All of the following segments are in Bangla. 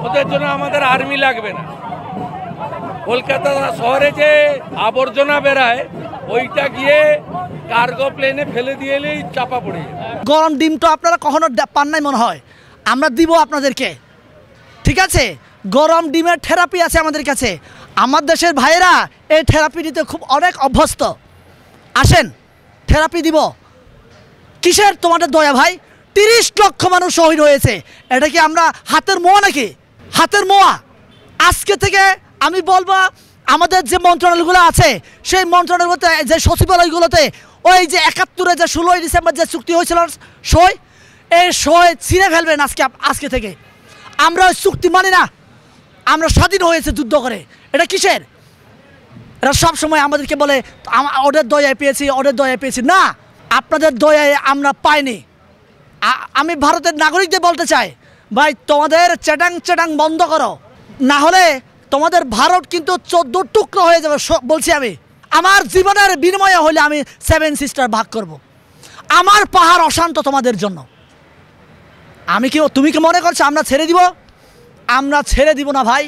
ওদের জন্য আমাদের আর্মি লাগবে না। কলকাতা শহরে যে আবর্জনা বেরায় ওইটা গিয়ে কার্গো প্লেনে ফেলে দিয়ে এলেই চাপা পড়ে যায়। গরম ডিম তো আপনারা কখনো পান নাই মনে হয়, আমরা দিব আপনাদেরকে, ঠিক আছে? গরম ডিমের থেরাপি আছে আমাদের কাছে। আমার দেশের ভাইয়েরা এই থেরাপি নিতে খুব অনেক অভ্যস্ত। আসেন, থেরাপি দিব। কিসের তোমাদের দয়া ভাই? 30 লক্ষ মানুষ শহীদ হয়েছে, এটা কি আমরা হাতের মোয়া নাকি? হাতের মোয়া। আজকে থেকে আমি বলবো আমাদের যে মন্ত্রণালয়গুলো আছে সেই মন্ত্রণালয়গুলোতে, যে সচিবালয়গুলোতে ওই যে 71-এ যে 16ই ডিসেম্বর যে চুক্তি হয়েছিল সই, এই সই ছিঁড়ে ফেলবেন আজকে থেকে। আমরা ওই চুক্তি মানি না। আমরা স্বাধীন হয়েছে যুদ্ধ করে, এটা কিসের? এরা সবসময় আমাদেরকে বলে ওদের দয়ায় পেয়েছি, ওদের দয়ায় পেয়েছি। না, আপনাদের দয়ায় আমরা পাইনি। আমি ভারতের নাগরিকদের বলতে চাই, ভাই তোমাদের চ্যাটাং বন্ধ করো, না হলে তোমাদের ভারত কিন্তু 14 টুকরো হয়ে যাবে। বলছি আমি, আমার জীবনের বিনিময়ে হলে আমি 7 সিস্টার ভাগ করব। আমার পাহাড় অশান্ত তোমাদের জন্য। তুমি কি মনে করছো আমরা ছেড়ে দিব? আমরা ছেড়ে দিব না ভাই,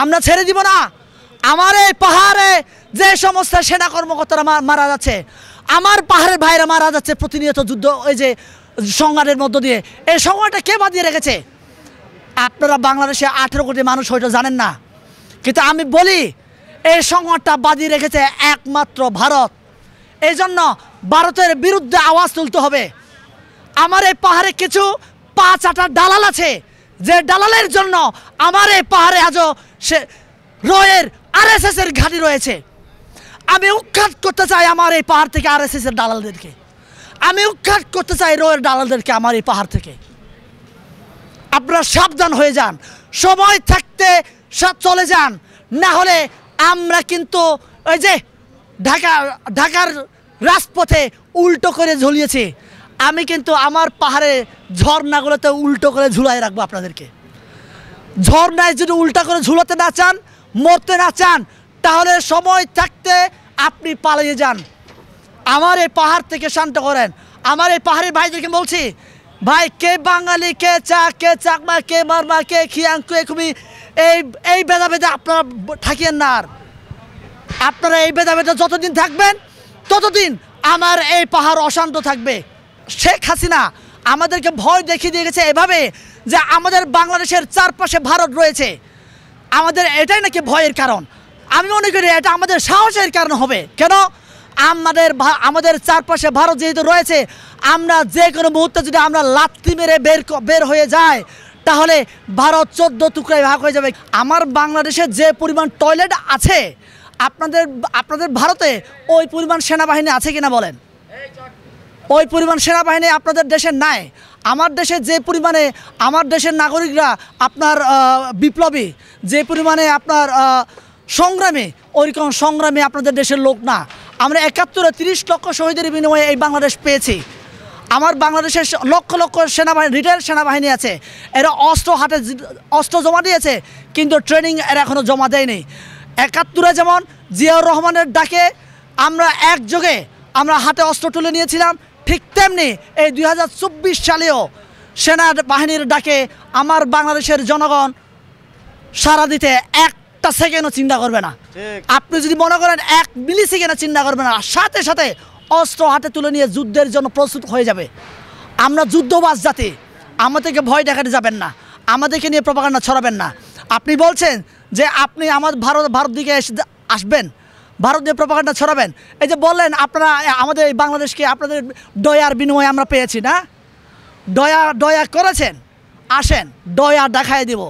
আমরা ছেড়ে দিব না। আমার এই পাহাড়ে যে সমস্ত সেনা কর্মকর্তারা মারা যাচ্ছে, আমার পাহাড়ের ভাইরা মারা যাচ্ছে প্রতিনিয়ত যুদ্ধ, ওই যে সংঘাতের মধ্য দিয়ে, এই সংঘাতটা কে বাঁধিয়ে রেখেছে? আপনারা বাংলাদেশে 18 কোটি মানুষ হয়তো জানেন না, কিন্তু আমি বলি এই সংঘাতটা বাঁধিয়ে রেখেছে একমাত্র ভারত। এই জন্য ভারতের বিরুদ্ধে আওয়াজ তুলতে হবে। আমার এই পাহাড়ে কিছু 5-8 দালাল আছে, যে দালালের জন্য আমার এই পাহাড়ে আজও সে রয়ের RSS এর ঘাঁটি রয়েছে। আমি উৎখাত করতে চাই আমার এই পাহাড় থেকে RSS এর দালালদেরকে। আমি উৎখাত করতে চাই রয়ের দালালদেরকে আমার এই পাহাড় থেকে। আপনারা সাবধান হয়ে যান, সময় থাকতে চলে যান, না হলে আমরা কিন্তু ওই যে ঢাকার রাজপথে উল্টো করে ঝুলিয়েছি। আমি কিন্তু আমার পাহাড়ে ঝর্ণাগুলোতে উল্টো করে ঝুলাই রাখবো আপনাদেরকে। ঝর্ণায় যদি উল্টা করে ঝুলাতে না চান, মরতে না চান, তাহলে সময় থাকতে আপনি পালিয়ে যান। আমার এই পাহাড় থেকে শান্ত করেন। আমার এই পাহাড়ি ভাইদেরকে বলছি, ভাই কে বাঙালি, কে চাকমা, কে মারমা, কে খিয়াং, কে খুবই, এই ভেদাভেদে আপনারা থাকিয়েন না। আর আপনারা এই ভেদাভেদে যতদিন থাকবেন ততদিন আমার এই পাহাড় অশান্ত থাকবে। শেখ হাসিনা আমাদেরকে ভয় দেখিয়ে দিয়ে গেছে এভাবে যে আমাদের বাংলাদেশের চারপাশে ভারত রয়েছে, আমাদের এটাই নাকি ভয়ের কারণ। আমি মনে করি এটা আমাদের সাহসের কারণ হবে। কেন? আমাদের চারপাশে ভারত যেহেতু রয়েছে, আমরা যে কোনো মুহূর্তে যদি আমরা লাথি মেরে বের হয়ে যায়, তাহলে ভারত 14 টুকরায় ভাগ হয়ে যাবে। আমার বাংলাদেশে যে পরিমাণ টয়লেট আছে, আপনাদের ভারতে ওই পরিমাণ সেনাবাহিনী আছে কিনা বলেন? ওই পরিমাণ সেনাবাহিনী আপনাদের দেশে নাই। আমার দেশে যে পরিমাণে আমার দেশের নাগরিকরা আপনার বিপ্লবী, যে পরিমাণে আপনার সংগ্রামী, ওইরকম সংগ্রামী আপনাদের দেশের লোক না। আমরা 71-এ 30 লক্ষ শহীদের বিনিময়ে এই বাংলাদেশ পেয়েছি। আমার বাংলাদেশের লক্ষ লক্ষ সেনাবাহিনী, রিটায়ার্ড সেনাবাহিনী আছে, এরা অস্ত্র জমা দিয়েছে, কিন্তু ট্রেনিং এরা এখনও জমা দেয়নি। 71-এ যেমন জিয়াউর রহমানের ডাকে আমরা একযোগে আমরা হাতে অস্ত্র তুলে নিয়েছিলাম, ঠিক তেমনি এই 2024 সালেও সেনাবাহিনীর ডাকে আমার বাংলাদেশের জনগণ সারা দিতে একটা সেকেন্ডও চিন্তা করবে না। আপনি যদি মনে করেন 1 মিলি সেকেন্ডও চিন্তা করবে না, সাথে সাথে অস্ত্র হাতে তুলে নিয়ে যুদ্ধের জন্য প্রস্তুত হয়ে যাবে। আমরা যুদ্ধবাজ জাতি, আমাদেরকে ভয় দেখাতে যাবেন না, আমাদেরকে নিয়ে প্রপাগান্ডা ছড়াবেন না। আপনি বলছেন যে আপনি ভারত দিকে আসবেন, ভারত নিয়ে প্রপাগান্ডা ছড়াবেন। এই যে বললেন আপনারা আমাদের এই বাংলাদেশকে আপনাদের দয়ার বিনিময়ে আমরা পেয়েছি না, দয়া করেছেন, আসেন দয়া দেখায় দিব।